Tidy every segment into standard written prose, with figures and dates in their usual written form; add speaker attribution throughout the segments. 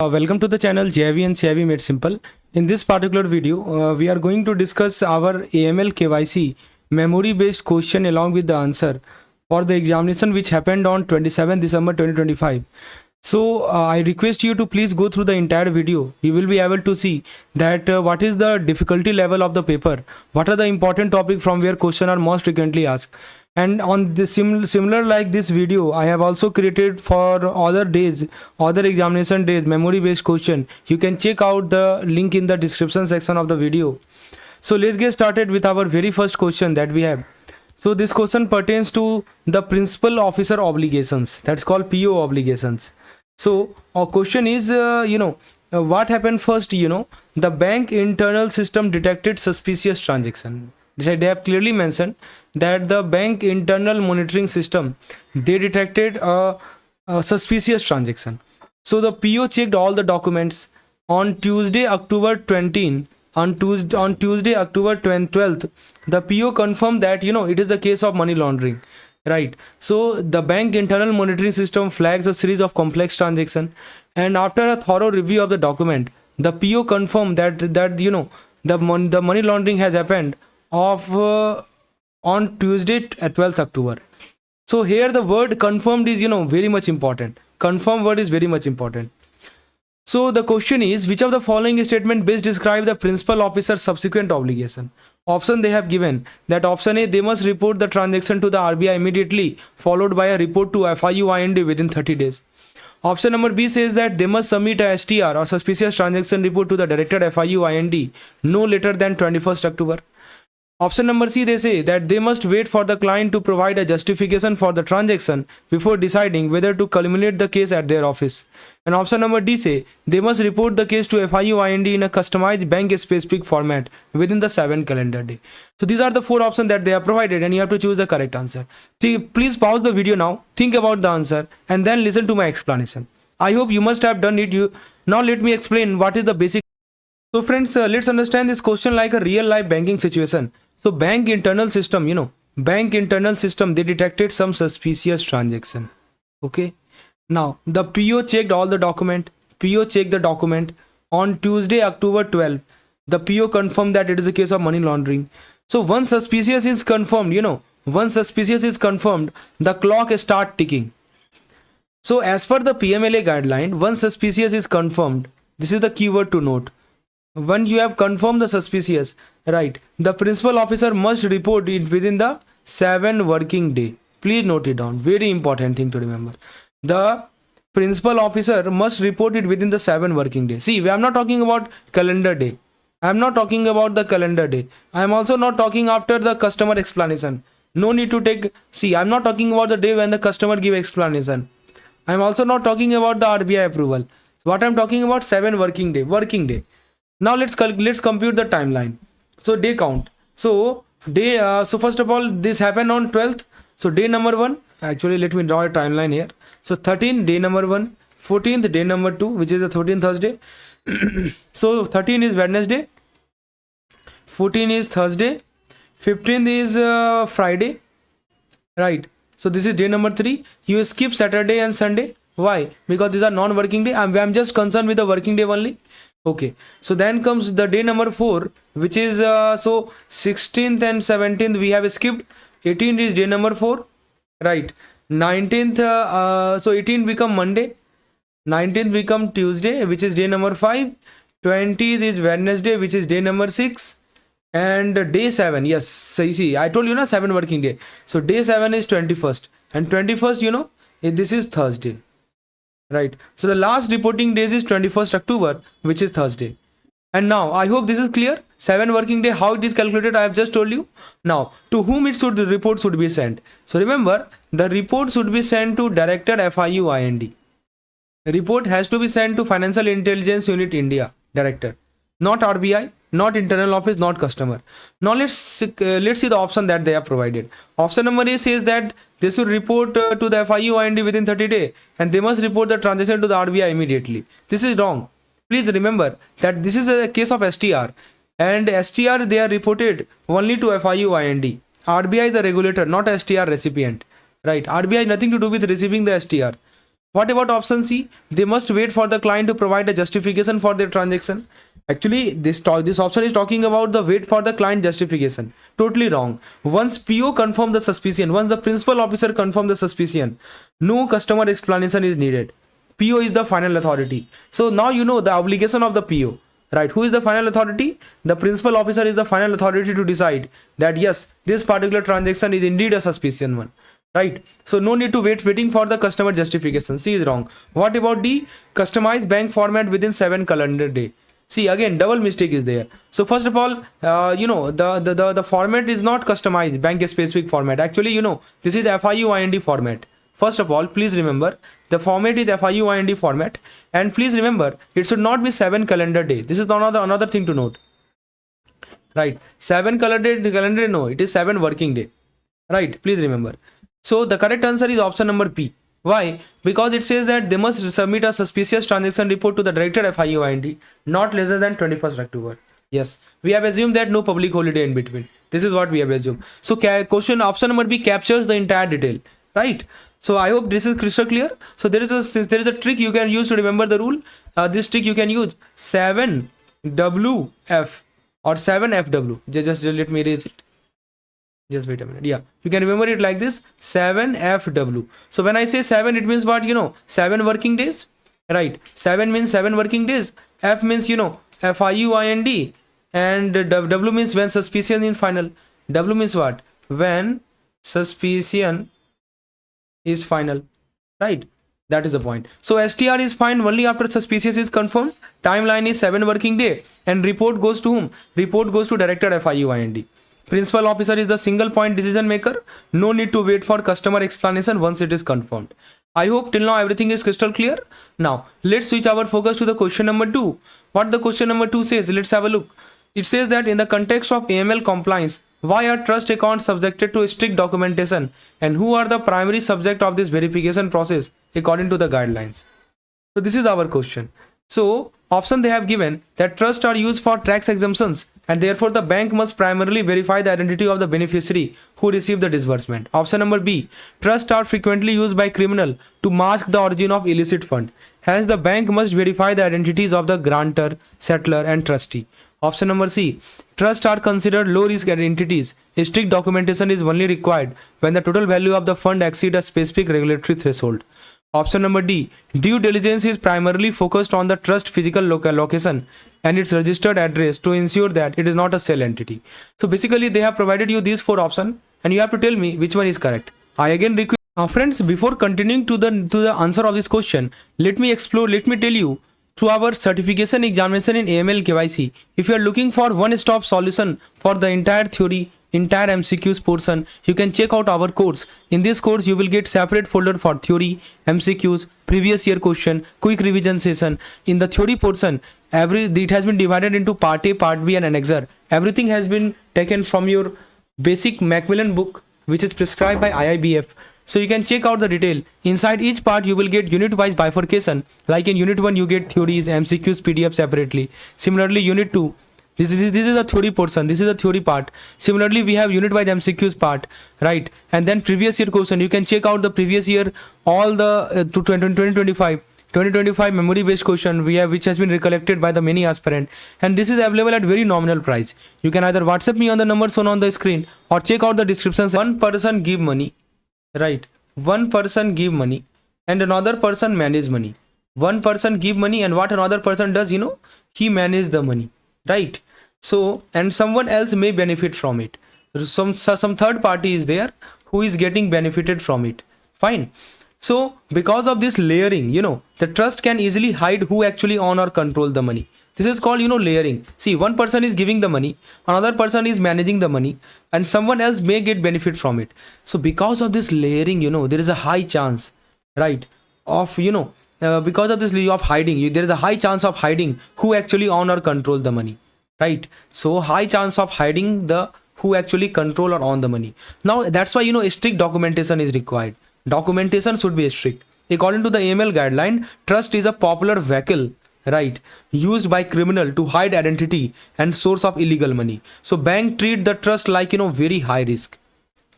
Speaker 1: Welcome to the channel JIV and CIV Made Simple. In this particular video, we are going to discuss our AML KYC memory based question along with the answer for the examination which happened on 27 December 2025. So I request you to please go through the entire video. You will be able to see that what is the difficulty level of the paper, what are the important topic from where question are most frequently asked. And on this similar like this video, I have also created for other days, other examination days, memory based question. You can check out the link in the description section of the video. So let's get started with our very first question that we have. So this question pertains to the principal officer obligations, that's called PO obligations. So our question is, what happened first, the bank internal system detected suspicious transaction. They have clearly mentioned that the bank internal monitoring system, they detected a suspicious transaction. So the PO checked all the documents on Tuesday, October 20. On Tuesday, October 12th, the PO confirmed that, it is the case of money laundering. Right. So the bank internal monitoring system flags a series of complex transactions, and after a thorough review of the document, the PO confirmed that the money laundering has happened on Tuesday at 12th October. So here the word confirmed is very much important. Confirm word is very much important. So the question is, which of the following statement best describe the principal officer's subsequent obligation? Option they have given that option A, they must report the transaction to the RBI immediately, followed by a report to FIU-IND within 30 days. Option number B says that they must submit a STR or suspicious transaction report to the director FIU-IND no later than 21st October. Option number C, they say that they must wait for the client to provide a justification for the transaction before deciding whether to culminate the case at their office. And option number D say they must report the case to FIU-IND in a customized bank-specific format within the 7 calendar day. So these are the 4 options that they have provided, and you have to choose the correct answer. Please pause the video now, think about the answer, and then listen to my explanation. I hope you must have done it. Now let me explain what is the basic. So friends, let's understand this question like a real life banking situation. So bank internal system, they detected some suspicious transaction. Okay. Now the PO checked all the document. PO checked the document on Tuesday, October 12th. The PO confirmed that it is a case of money laundering. So once suspicious is confirmed, the clock start ticking. So as per the PMLA guideline, once suspicious is confirmed, this is the keyword to note. When you have confirmed the suspicious, right, the principal officer must report it within the 7 working day. Please note it down. Very important thing to remember. The principal officer must report it within the 7 working days. See, I am not talking about calendar day. I am not talking about the calendar day. I am also not talking after the customer explanation. No need to take. See, I am not talking about the day when the customer give explanation. I am also not talking about the RBI approval. What I am talking about, 7 working day. Now let's compute the timeline. So day count. So first of all, this happened on 12th. So day number 1. Actually, let me draw a timeline here. So 13, day number 1. 14th, day number 2, which is the 13th Thursday. So 13 is Wednesday. 14 is Thursday. 15th is Friday. Right. So this is day number 3. You skip Saturday and Sunday. Why? Because these are non-working day. I'm just concerned with the working day only. Okay, so then comes the day number 4, which is so 16th and 17th we have skipped. 18th is day number 4, right? 19th, so 18th become Monday, 19th become Tuesday, which is day number 5. 20th is Wednesday, which is day number 6, and day 7. Yes, so you see, I told you 7 working day. So day 7 is 21st, and 21st, this is Thursday. Right. So the last reporting days is 21st October, which is Thursday. And now I hope this is clear. 7 working day, how it is calculated, I have just told you. Now, to whom the report should be sent? So remember, the report should be sent to Director FIU-IND. The report has to be sent to Financial Intelligence Unit India, Director. Not RBI, not internal office, not customer. Now let's see the option that they have provided. Option number A says that they should report to the FIU-IND within 30 days, and they must report the transaction to the RBI immediately. This is wrong. Please remember that this is a case of STR, and STR they are reported only to FIU-IND. RBI is a regulator, not a STR recipient. Right? RBI has nothing to do with receiving the STR. What about option C? They must wait for the client to provide a justification for their transaction. Actually, this option is talking about the wait for the client justification. Totally wrong. Once PO confirm the suspicion, once the principal officer confirm the suspicion, no customer explanation is needed. PO is the final authority. So now you know the obligation of the PO. Right? Who is the final authority? The principal officer is the final authority to decide that yes, this particular transaction is indeed a suspicious one. Right? So no need to waiting for the customer justification. C is wrong. What about D? Customize bank format within 7 calendar day. See, again, double mistake is there. So first of all, the format is not customized bank specific format. Actually, this is FIUIND format. First of all, please remember the format is FIUIND format, and please remember it should not be 7 calendar day. This is another thing to note. Right? 7 calendar day, no, it is 7 working day. Right? Please remember. So the correct answer is option number P. Why? Because it says that they must submit a suspicious transaction report to the director FIUIND not lesser than 21st October. Yes, we have assumed that no public holiday in between. This is what we have assumed. So question option number B captures the entire detail. Right? So I hope this is crystal clear. So there is a trick you can use to remember the rule. This trick you can use 7WF or 7FW. Just let me erase it. Just wait a minute. Yeah, you can remember it like this, 7FW. So when I say 7, it means what? 7 working days. Right? 7 means 7 working days. F means FIUIND, and W means when suspicion is final. W means what? When suspicion is final. Right? That is the point. So STR is fine only after suspicious is confirmed. Timeline is 7 working day, and report goes to whom? Report goes to director FIUIND. Principal officer is the single point decision maker. No need to wait for customer explanation once it is confirmed. I hope till now everything is crystal clear. Now let's switch our focus to the question number 2. What the question number 2 says? Let's have a look. It says that in the context of AML compliance, why are trust accounts subjected to strict documentation, and who are the primary subject of this verification process according to the guidelines? So this is our question. So option they have given that trusts are used for tax exemptions, and therefore the bank must primarily verify the identity of the beneficiary who received the disbursement. Option number B, trusts are frequently used by criminal to mask the origin of illicit fund. Hence the bank must verify the identities of the grantor, settler and trustee. Option number C, trusts are considered low risk entities. Strict documentation is only required when the total value of the fund exceeds a specific regulatory threshold. Option number D, due diligence is primarily focused on the trust physical location and its registered address to ensure that it is not a cell entity. So basically they have provided you these 4 options, and you have to tell me which one is correct. I again request. Now friends, before continuing to the answer of this question, let me tell you through our certification examination in AML KYC. If you are looking for one-stop solution for the entire theory, entire MCQs portion, you can check out our course. In this course you will get separate folder for theory, MCQs, previous year question, quick revision session. In the theory portion, it has been divided into part A, part B and annexer. Everything has been taken from your basic Macmillan book, which is prescribed by IIBF. So you can check out the detail. Inside each part you will get unit wise bifurcation. Like in unit 1 you get theories, MCQs, PDF separately. Similarly unit 2, this is the theory portion. This is the theory part. Similarly, we have unit wise MCQs part, right? And then previous year question. You can check out the previous year, all the 2025 memory based question which has been recollected by the many aspirant, and this is available at very nominal price. You can either WhatsApp me on the number shown on the screen or check out the descriptions. One person give money, right? One person give money and another person manage money. One person give money, and what another person does, he manage the money, right? So, and someone else may benefit from it. Some third party is there who is getting benefited from it. Fine. So because of this layering, the trust can easily hide who actually own or control the money. This is called, layering. See, one person is giving the money, another person is managing the money, and someone else may get benefit from it. So because of this layering, there is a high chance, right, of, because of this layer of hiding, there is a high chance of hiding who actually own or control the money. Right? So high chance of hiding the who actually control or own the money. Now that's why strict documentation is required. Documentation should be strict. According to the AML guideline, trust is a popular vehicle, right, used by criminal to hide identity and source of illegal money. So bank treat the trust like very high risk.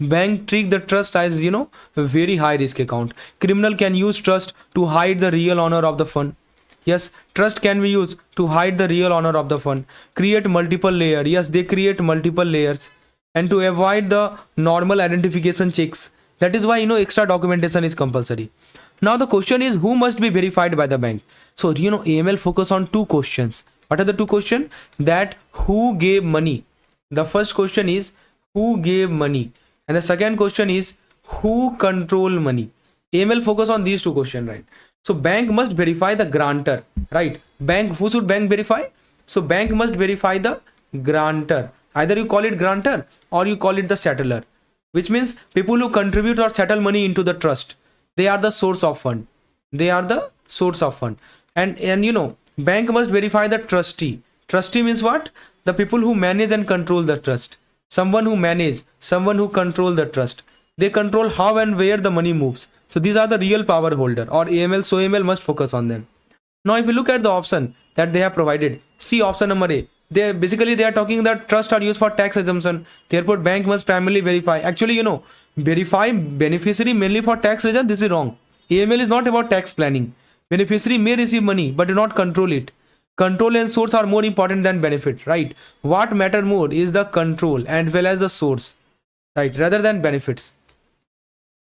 Speaker 1: Bank treat the trust as, a very high risk account. Criminal can use trust to hide the real owner of the fund. Yes, trust can be used to hide the real owner of the fund. Create multiple layer. Yes, they create multiple layers. And to avoid the normal identification checks. That is why, extra documentation is compulsory. Now the question is, who must be verified by the bank? So, AML focus on two questions. What are the two questions? That who gave money? The first question is, who gave money? And the second question is, who control money? AML focus on these two questions, right? So bank must verify the grantor, right? Who should bank verify? So bank must verify the grantor. Either you call it grantor or you call it the settler, which means people who contribute or settle money into the trust. They are the source of fund. They are the source of fund. And bank must verify the trustee. Trustee means what? The people who manage and control the trust. Someone who manage, someone who control the trust. They control how and where the money moves. So these are the real power holder or AML. So AML must focus on them. Now if you look at the option that they have provided, see option number A. They are talking that trust are used for tax exemption. Therefore bank must primarily verify. Actually, verify beneficiary mainly for tax reason. This is wrong. AML is not about tax planning. Beneficiary may receive money but do not control it. Control and source are more important than benefit, right? What matter more is the control and well as the source, right? Rather than benefits.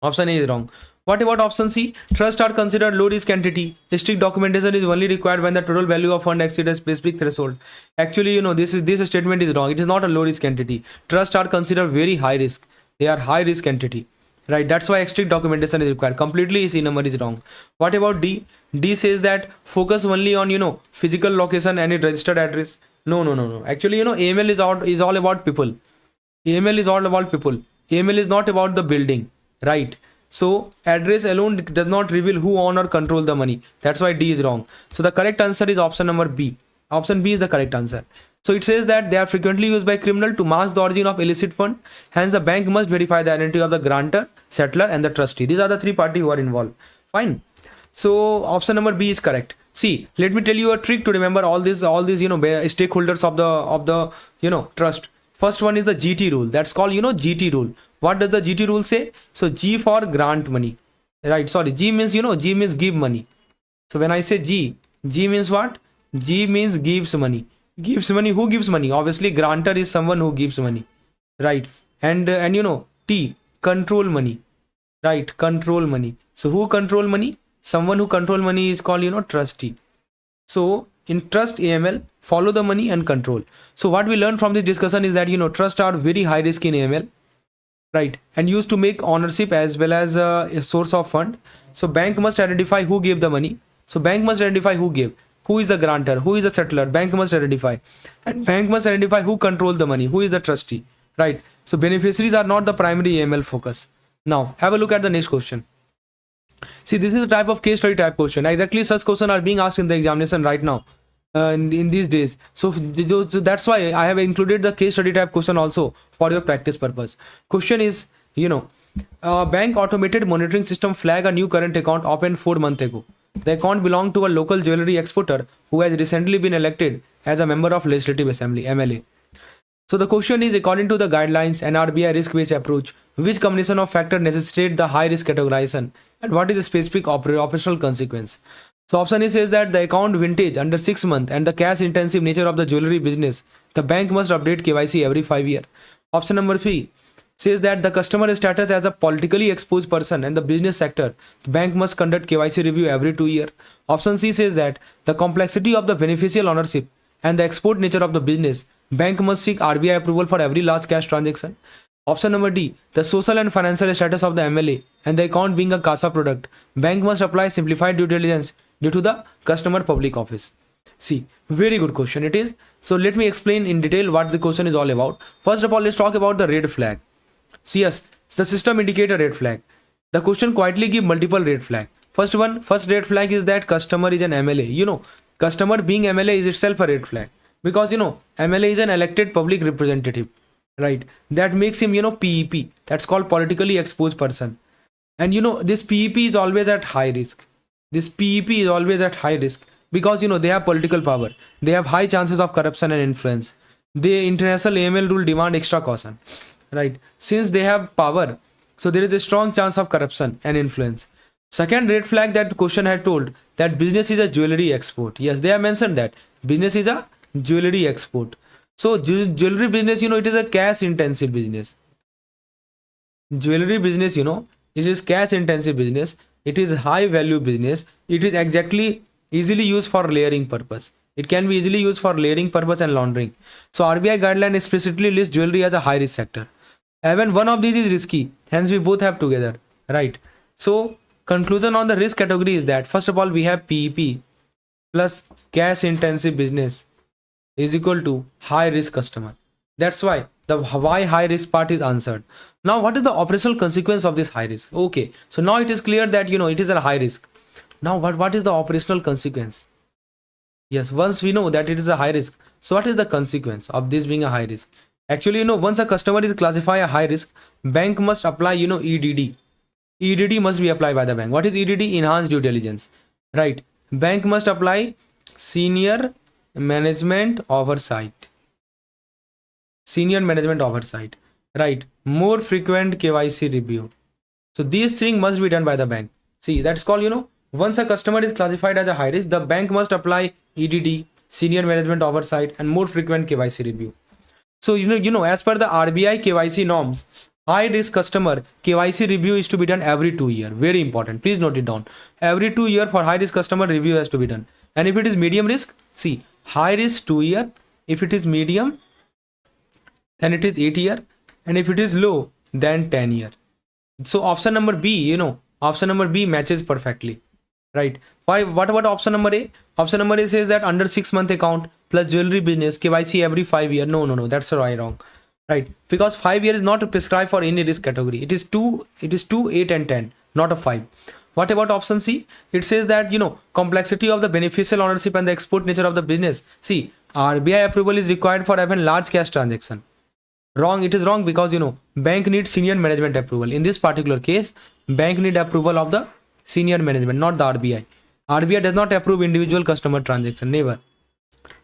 Speaker 1: Option A is wrong. What about option C? Trust are considered low risk entity. Strict documentation is only required when the total value of fund exceeds a specific threshold. Actually, this statement is wrong. It is not a low risk entity. Trust are considered very high risk. They are high risk entity, right? That's why strict documentation is required. Completely C number is wrong. What about D? D says that focus only on physical location and its registered address. No. Actually, AML is all about people. AML is all about people. AML is not about the building, right? So address alone does not reveal who own or control the money. That's why D is wrong. So the correct answer is option number B. Option B is the correct answer. So it says that they are frequently used by criminal to mask the origin of illicit fund. Hence the bank must verify the identity of the grantor, settler and the trustee. These are the three parties who are involved. Fine. So option number B is correct. See, let me tell you a trick to remember all these stakeholders of the trust. First one is the GT rule. That's called GT rule. What does the GT rule say? So G for grant money, right? Sorry, G means G means give money. So when I say G means what? G means gives money. Gives money. Who gives money? Obviously grantor is someone who gives money, right? And T, control money, right? Control money. So who control money? Someone who control money is called trustee. So in trust AML, follow the money and control. So what we learned from this discussion is that trust are very high risk in AML, right? And used to make ownership as well as a source of fund. So bank must identify who gave the money. So bank must identify who gave. Who is the grantor? Who is the settler? Bank must identify. And bank must identify who controlled the money. Who is the trustee, right? So beneficiaries are not the primary AML focus. Now have a look at the next question. See, this is the type of case study type question. Exactly such questions are being asked in the examination right now in these days. So that's why I have included the case study type question also for your practice purpose. Question is, bank automated monitoring system flag a new current account opened 4 months ago. The account belonged to a local jewelry exporter who has recently been elected as a member of Legislative Assembly, MLA. So the question is, according to the guidelines and RBI risk-based approach, which combination of factors necessitate the high-risk categorization and what is the specific operational consequence? So option A says that the account vintage under 6 months and the cash-intensive nature of the jewelry business, the bank must update KYC every 5 years. Option number 3 says that the customer status as a politically exposed person and the business sector, the bank must conduct KYC review every 2 years. Option C says that the complexity of the beneficial ownership and the export nature of the business, bank must seek RBI approval for every large cash transaction. Option number D, the social and financial status of the MLA and the account being a CASA product, bank must apply simplified due diligence due to the customer public office. See, very good question it is. So let me explain in detail what the question is all about. First of all, let's talk about the red flag. So yes, the system indicate a red flag. The question quietly give multiple red flag. First red flag is that customer is an MLA. Customer being MLA is itself a red flag. Because MLA is an elected public representative, right? That makes him PEP. That's called politically exposed person. And this PEP is always at high risk. This PEP is always at high risk because they have political power. They have high chances of corruption and influence. The international AML rule demand extra caution. right? Since they have power, so there is a strong chance of corruption and influence. Second red flag that question had told that business is a jewelry export. Yes, they have mentioned that business is a jewelry export. So jewelry business, it is a cash intensive business. Jewelry business, it is cash intensive business. It is high value business. It is exactly easily used for layering purpose. It can be easily used for layering purpose and laundering. So RBI guideline explicitly lists jewelry as a high risk sector. Even one of these is risky, hence we both have together, right? So conclusion on the risk category is that first of all we have PEP plus cash intensive business is equal to high risk customer. That's why the why high risk part is answered. Now what is the operational consequence of this high risk? Okay, so now it is clear that it is a high risk. Now what is the operational consequence? Yes, once we know that it is a high risk, so what is the consequence of this being a high risk? Actually, once a customer is classified a high risk, bank must apply, EDD. EDD must be applied by the bank. What is EDD? Enhanced due diligence, right? Bank must apply senior management oversight. Senior management oversight, right? More frequent KYC review. So these things must be done by the bank. See, that's called, once a customer is classified as a high risk, the bank must apply EDD, senior management oversight, and more frequent KYC review. So, as per the RBI KYC norms, high risk customer KYC review is to be done every 2 years. Very important. Please note it down. Every 2 years for high risk customer review has to be done. And if it is medium risk, see, high risk 2 years. If it is medium, then it is 8 years. And if it is low, then 10 years. So option number B, option number B matches perfectly, right? Why? What about option number A? Option number A says that under 6-month account plus jewelry business KYC every 5 years. No, that's wrong, right? Because 5 years is not prescribed for any risk category. It is 2, 8 and 10, not a 5. What about option C? It says that complexity of the beneficial ownership and the export nature of the business. See, RBI approval is required for even large cash transaction. Wrong. It is wrong because bank needs senior management approval. In this particular case, bank need approval of the senior management, not the RBI. RBI does not approve individual customer transaction. Never.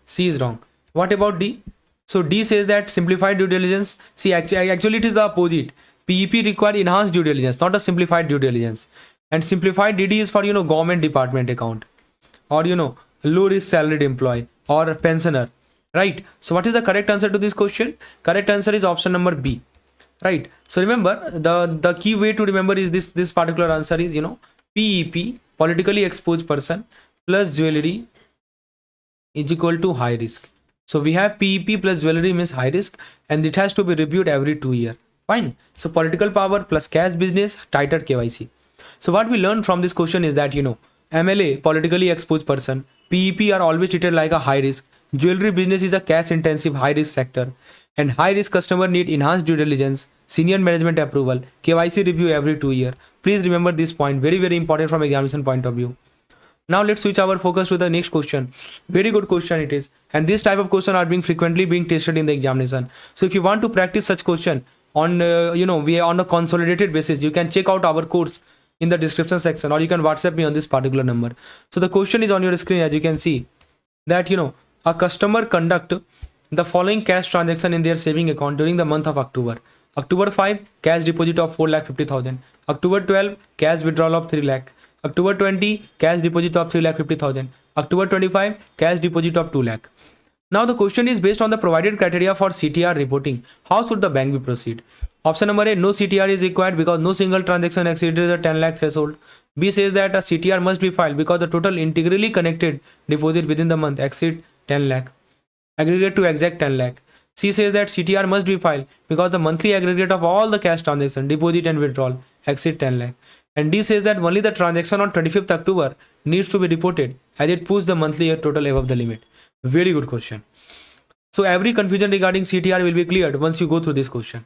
Speaker 1: C is wrong. What about D? So D says that simplified due diligence. See, actually it is the opposite. PEP require enhanced due diligence, not a simplified due diligence. And simplified DD is for government department account, or low risk salaried employee or pensioner. Right. So what is the correct answer to this question? Correct answer is option number B. Right. So remember, the key way to remember is this particular answer is PEP, politically exposed person, plus jewelry is equal to high risk. So we have PEP plus jewelry means high risk, and it has to be reviewed every 2 years. Fine. So political power plus cash business, tighter KYC. So what we learned from this question is that MLA, politically exposed person, PEP are always treated like a high risk. Jewelry business is a cash intensive high risk sector, and high risk customer need enhanced due diligence, senior management approval, KYC review every 2 years. Please remember this point, very very important from examination point of view. Now let's switch our focus to the next question. Very good question it is, and this type of question are being frequently tested in the examination. So if you want to practice such question on we are on a consolidated basis, you can check out our course in the description section, or you can WhatsApp me on this particular number. So the question is on your screen, as you can see that a customer conduct the following cash transaction in their saving account during the month of October. October 5, cash deposit of 4,50,000. October 12, cash withdrawal of 3 lakh. October 20, cash deposit of 3,50,000. October 25, cash deposit of 2 lakh. Now the question is based on the provided criteria for CTR reporting. How should the bank be proceed? Option number A, no CTR is required because no single transaction exceeded the 10 lakh threshold. B says that a CTR must be filed because the total integrally connected deposit within the month exceed 10 lakh. Aggregate to exact 10 lakh. C says that CTR must be filed because the monthly aggregate of all the cash transaction, deposit and withdrawal exceed 10 lakh. And D says that only the transaction on 25th October needs to be reported as it puts the monthly total above the limit. Very good question. So every confusion regarding CTR will be cleared once you go through this question.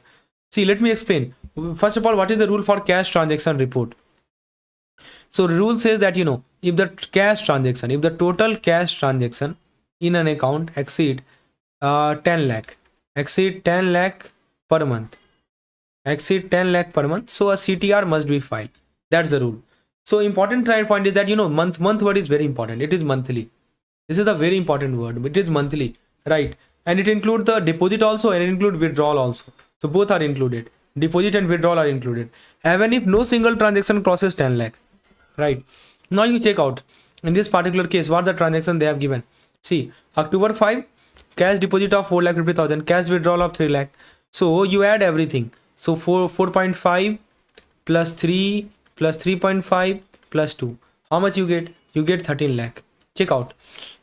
Speaker 1: See, let me explain. First of all, what is the rule for cash transaction report? So the rule says that if the cash transaction, if the total cash transaction in an account exceed 10 lakh per month, so a CTR must be filed. That's the rule. So important point is that month word is very important. It is monthly. This is a very important word. It is monthly, right? And it includes the deposit also, and it includes withdrawal also. So both are included. Deposit and withdrawal are included. Even if no single transaction crosses 10 lakh. Right. Now you check out in this particular case what the transaction they have given. See, October 5, cash deposit of 4 lakh 50,000, cash withdrawal of 3 lakh. So you add everything. So 4.5 plus 3 plus 3.5 plus 2. How much you get? You get 13 lakh. Check out.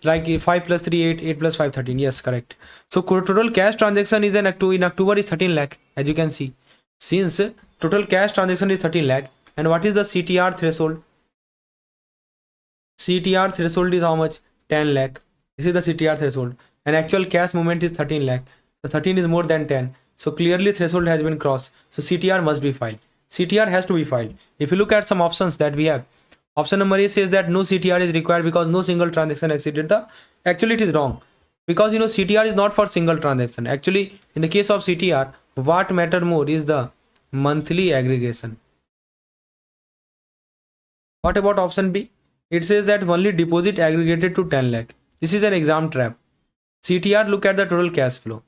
Speaker 1: Like 5 plus 3, 8, 8 plus 5, 13. Yes, correct. So total cash transaction is in October is 13 lakh, as you can see. Since total cash transaction is 13 lakh, and what is the CTR threshold? CTR threshold is how much? 10 lakh. This is the CTR threshold. And actual cash movement is 13 lakh. So 13 is more than 10. So clearly threshold has been crossed. So CTR must be filed. CTR has to be filed. If you look at some options that we have, option number A says that no CTR is required because no single transaction exceeded the. Actually, it is wrong. Because CTR is not for single transaction. Actually, in the case of CTR, what matter more is the monthly aggregation. What about option B? It says that only deposit aggregated to 10 lakh. This is an exam trap. CTR look at the total cash flow.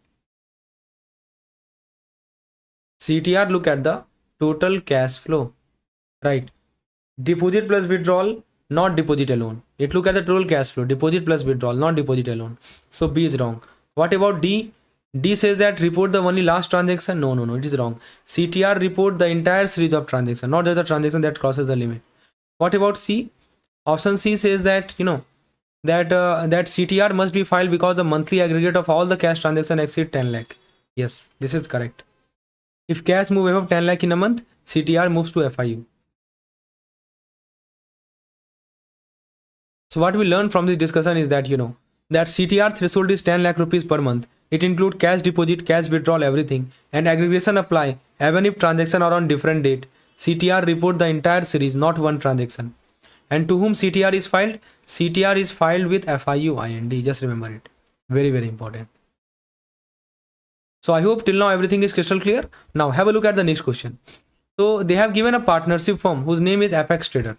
Speaker 1: CTR look at the total cash flow. Right. Deposit plus withdrawal, not deposit alone. It look at the total cash flow. Deposit plus withdrawal, not deposit alone. So B is wrong. What about D? D says that report the only last transaction. No, it is wrong. CTR report the entire series of transactions, not just the transaction that crosses the limit. What about C? Option C says that that CTR must be filed because the monthly aggregate of all the cash transactions exceed 10 lakh. Yes, this is correct. If cash move above 10 lakh in a month, CTR moves to FIU. So what we learn from this discussion is that that CTR threshold is 10 lakh rupees per month. It includes cash deposit, cash withdrawal, everything, and aggregation apply even if transaction are on different date. CTR report the entire series, not one transaction. And to whom CTR is filed? CTR is filed with FIU IND. Just remember it. Very, very important. So I hope till now everything is crystal clear. Now have a look at the next question. So they have given a partnership firm whose name is Apex Trader.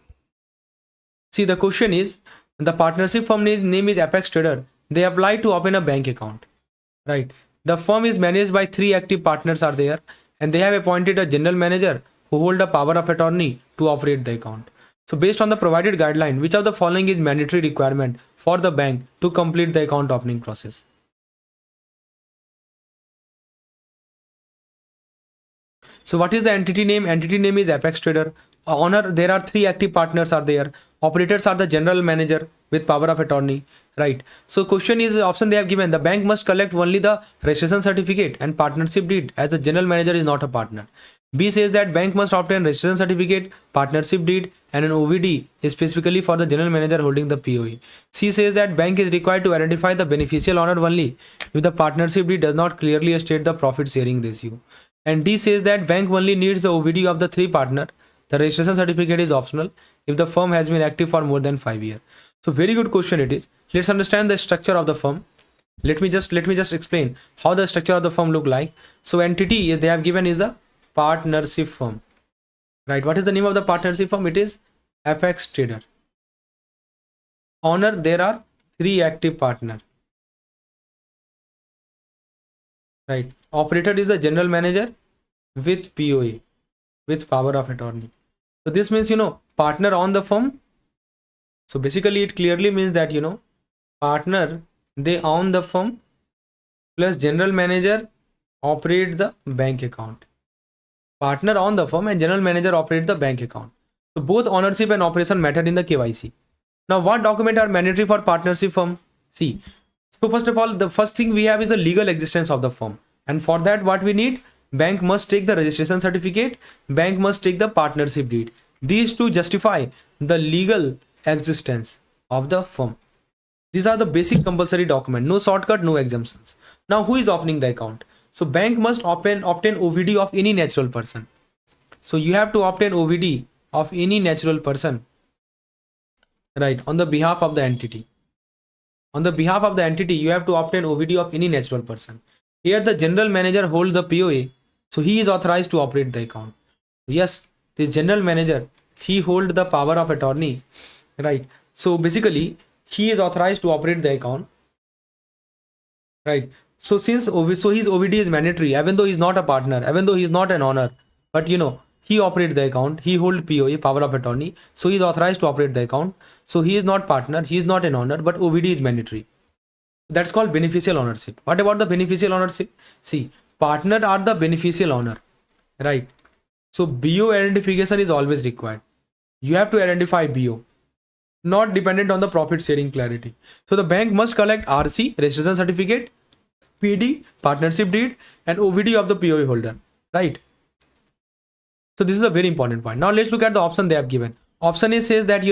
Speaker 1: See, the question is, the partnership firm name is Apex Trader. They apply to open a bank account. Right. The firm is managed by 3 active partners are there, and they have appointed a general manager who hold a power of attorney to operate the account. So based on the provided guideline, which of the following is mandatory requirement for the bank to complete the account opening process? So what is the entity name? Entity name is Apex Trader. Owner, there are 3 active partners are there. Operators are the general manager with power of attorney. Right. So question is option they have given. The bank must collect only the registration certificate and partnership deed as the general manager is not a partner. B says that bank must obtain registration certificate, partnership deed and an OVD specifically for the general manager holding the POE. C says that bank is required to identify the beneficial owner only if the partnership deed does not clearly state the profit sharing ratio. And D says that bank only needs the OVD of the 3 partner. The registration certificate is optional if the firm has been active for more than 5 years. So very good question it is. Let's understand the structure of the firm. Let me just explain how the structure of the firm look like. So entity they have given is the partnership firm. Right. What is the name of the partnership firm? It is Apex Trader. Owner, there are 3 active partners. Right. Operator is the general manager with POA, with power of attorney. So this means partner on the firm. So basically it clearly means that partner they own the firm plus general manager operate the bank account. Partner on the firm and general manager operate the bank account. So both ownership and operation matter in the KYC. Now what document are mandatory for partnership firm? See, so first of all, the first thing we have is the legal existence of the firm. And for that what we need? Bank must take the registration certificate. Bank must take the partnership deed. These two justify the legal existence of the firm. These are the basic compulsory document. No shortcut, no exemptions. Now who is opening the account? So bank must obtain OVD of any natural person. So you have to obtain OVD of any natural person. Right. On the behalf of the entity. On the behalf of the entity, you have to obtain OVD of any natural person. Here the general manager holds the POA. So he is authorized to operate the account. Yes, this general manager, he holds the power of attorney. Right. So basically he is authorized to operate the account. Right. So since his OVD is mandatory, even though he's not a partner, even though he's not an owner, but he operates the account, he hold POA, power of attorney, so he's authorized to operate the account. So he is not partner, he is not an owner, but OVD is mandatory. That's called beneficial ownership. What about the beneficial ownership? See, partner are the beneficial owner, right? So BO identification is always required. You have to identify BO, not dependent on the profit sharing clarity. So the bank must collect RC, registration certificate, PD, partnership deed, and OVD of the POA holder, right? So this is a very important point. Now let's look at the option they have given. Option A says that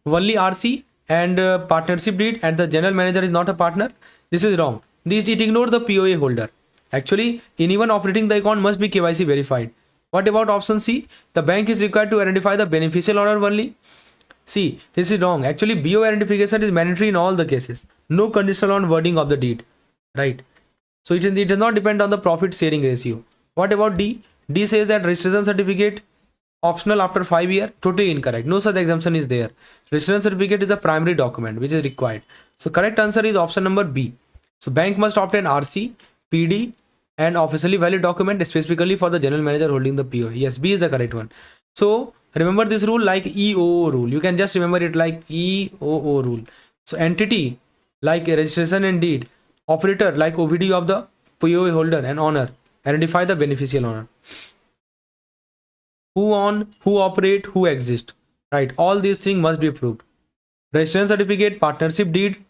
Speaker 1: only RC and partnership deed and the general manager is not a partner. This is wrong. It ignores the POA holder. Actually, anyone operating the account must be KYC verified. What about option C? The bank is required to identify the beneficial owner only. See, this is wrong. Actually, BO identification is mandatory in all the cases. No conditional on wording of the deed, right? So it does not depend on the profit sharing ratio. What about D? D says that registration certificate optional after 5 years. Totally incorrect. No such exemption is there. Registration certificate is a primary document which is required. So correct answer is option number B. So bank must obtain RC, PD and officially valid document specifically for the general manager holding the PO. Yes, B is the correct one. So remember this rule like EOO rule. You can just remember it like EOO rule. So entity like registration and deed. Operator like OVD of the POA holder and owner. Identify the beneficial owner. Who own, who operate, who exist. Right. All these things must be proved. Registration certificate, partnership deed.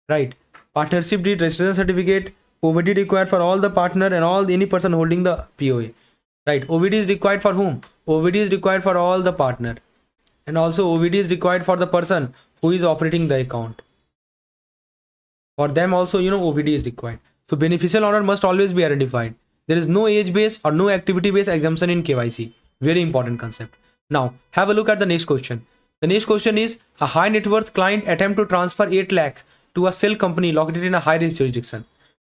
Speaker 1: Right. Partnership deed, registration certificate, OVD required for all the partner and any person holding the POA. Right. OVD is required for whom? OVD is required for all the partner. And also OVD is required for the person who is operating the account. For them also, OVD is required. So beneficial owner must always be identified. There is no age based or no activity based exemption in KYC. Very important concept. Now have a look at the next question. The next question is a high net worth client attempt to transfer 8 lakh to a cell company located in a high risk jurisdiction.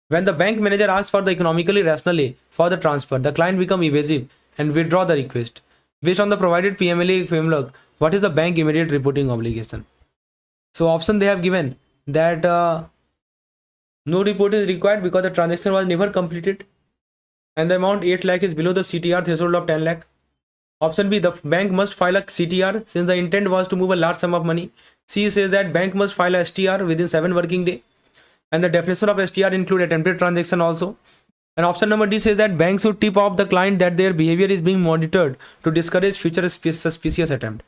Speaker 1: When the bank manager asks for the economically rationale for the transfer, the client become evasive and withdraw the request. Based on the provided PMLA framework, what is the bank immediate reporting obligation? So option they have given that no report is required because the transaction was never completed and the amount 8 lakh is below the CTR threshold of 10 lakh. Option B, the bank must file a CTR since the intent was to move a large sum of money. C says that bank must file a STR within 7 working days. And the definition of STR include attempted transaction also. And option number D says that banks should tip off the client that their behavior is being monitored to discourage future suspicious attempt.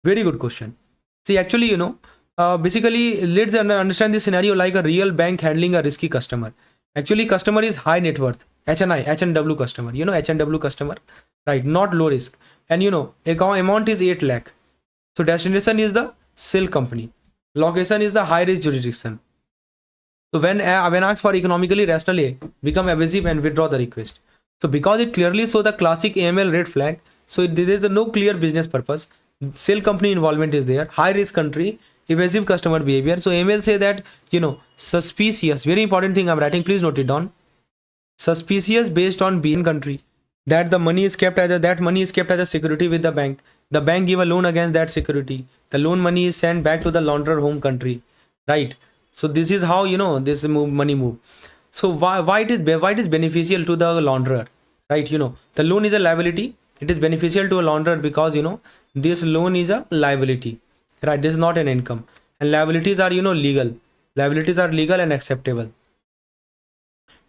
Speaker 1: Very good question. See, actually, basically, let's understand this scenario like a real bank handling a risky customer. Actually, customer is high net worth, HNI, HNW customer, HNW customer, right? Not low risk. And account amount is 8 lakh. So destination is the cell company. Location is the high risk jurisdiction. So when asked for economically rational, become evasive and withdraw the request. So because it clearly shows the classic AML red flag, so there is no clear business purpose. Cell company involvement is there, high risk country, evasive customer behavior. So AML say that suspicious. Very important thing I'm writing. Please note it down. Suspicious based on being country that the money is kept as a security with the bank. The bank give a loan against that security. The loan money is sent back to the launderer home country, right? So this is how this money move. So why it is beneficial to the launderer, right? The loan is a liability. It is beneficial to a launderer because this loan is a liability, right? This is not an income, and liabilities are legal. Liabilities are legal and acceptable.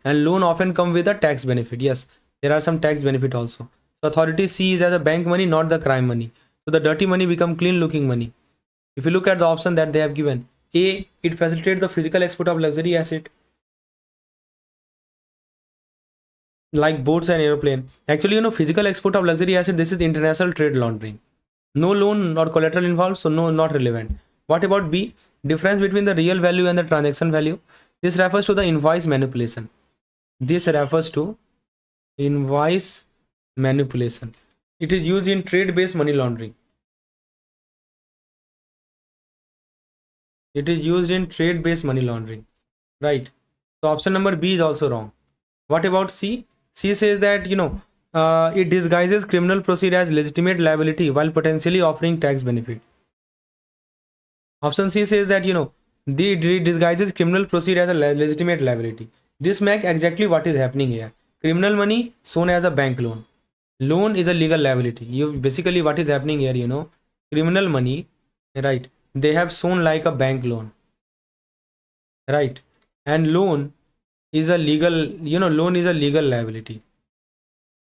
Speaker 1: And loan often come with a tax benefit. Yes, there are some tax benefit also. So authority sees as a bank money, not the crime money. So the dirty money become clean looking money. If you look at the option that they have given, A, it facilitates the physical export of luxury asset like boats and aeroplane. Actually, physical export of luxury asset, this is international trade laundering. No loan or collateral involved, so no, not relevant. What about B? Difference between the real value and the transaction value. This refers to the invoice manipulation. This refers to invoice manipulation. It is used in trade-based money laundering. It is used in trade-based money laundering, right? So option number B is also wrong. What about C? C says that it disguises criminal proceed as legitimate liability while potentially offering tax benefit. Option C says that it disguises criminal proceed as a legitimate liability. This make exactly what is happening here. Criminal money shown as a bank loan. Loan is a legal liability. You basically what is happening here, you know, criminal money, right? They have shown like a bank loan, right? And loan is a legal, you know, loan is a legal liability,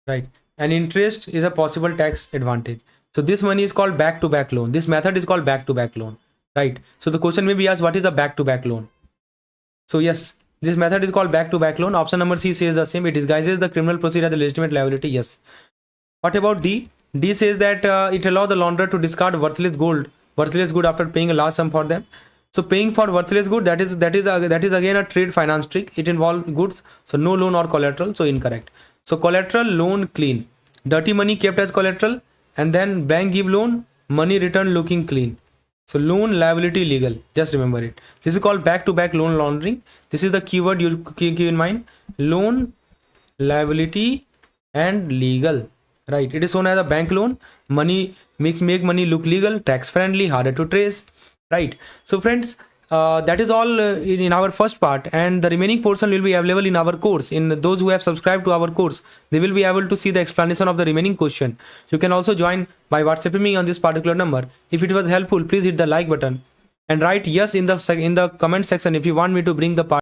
Speaker 1: right? And interest is a possible tax advantage. So this money is called back to back loan. This method is called back to back loan, right? So the question may be asked, what is a back to back loan? So yes, this method is called back to back loan. Option number C says the same. It disguises the criminal proceed as a legitimate liability. Yes. What about D? D says that it allows the launderer to discard worthless good after paying a large sum for them. So paying for worthless good, that is again a trade finance trick. It involves goods, so no loan or collateral. So incorrect. So collateral, loan, clean. Dirty money kept as collateral, and then bank give loan, money returned looking clean. So loan, liability, legal. Just remember it. This is called back-to-back loan laundering. This is the keyword you keep in mind. Loan, liability, and legal. Right. It is shown as a bank loan. Money make money look legal, tax friendly, harder to trace. Right. So friends, that is all in our first part, and the remaining portion will be available in our course. In those who have subscribed to our course, they will be able to see the explanation of the remaining question. You can also join by WhatsApping me on this particular number. If it was helpful, please hit the like button and write yes in the comment section if you want me to bring the part.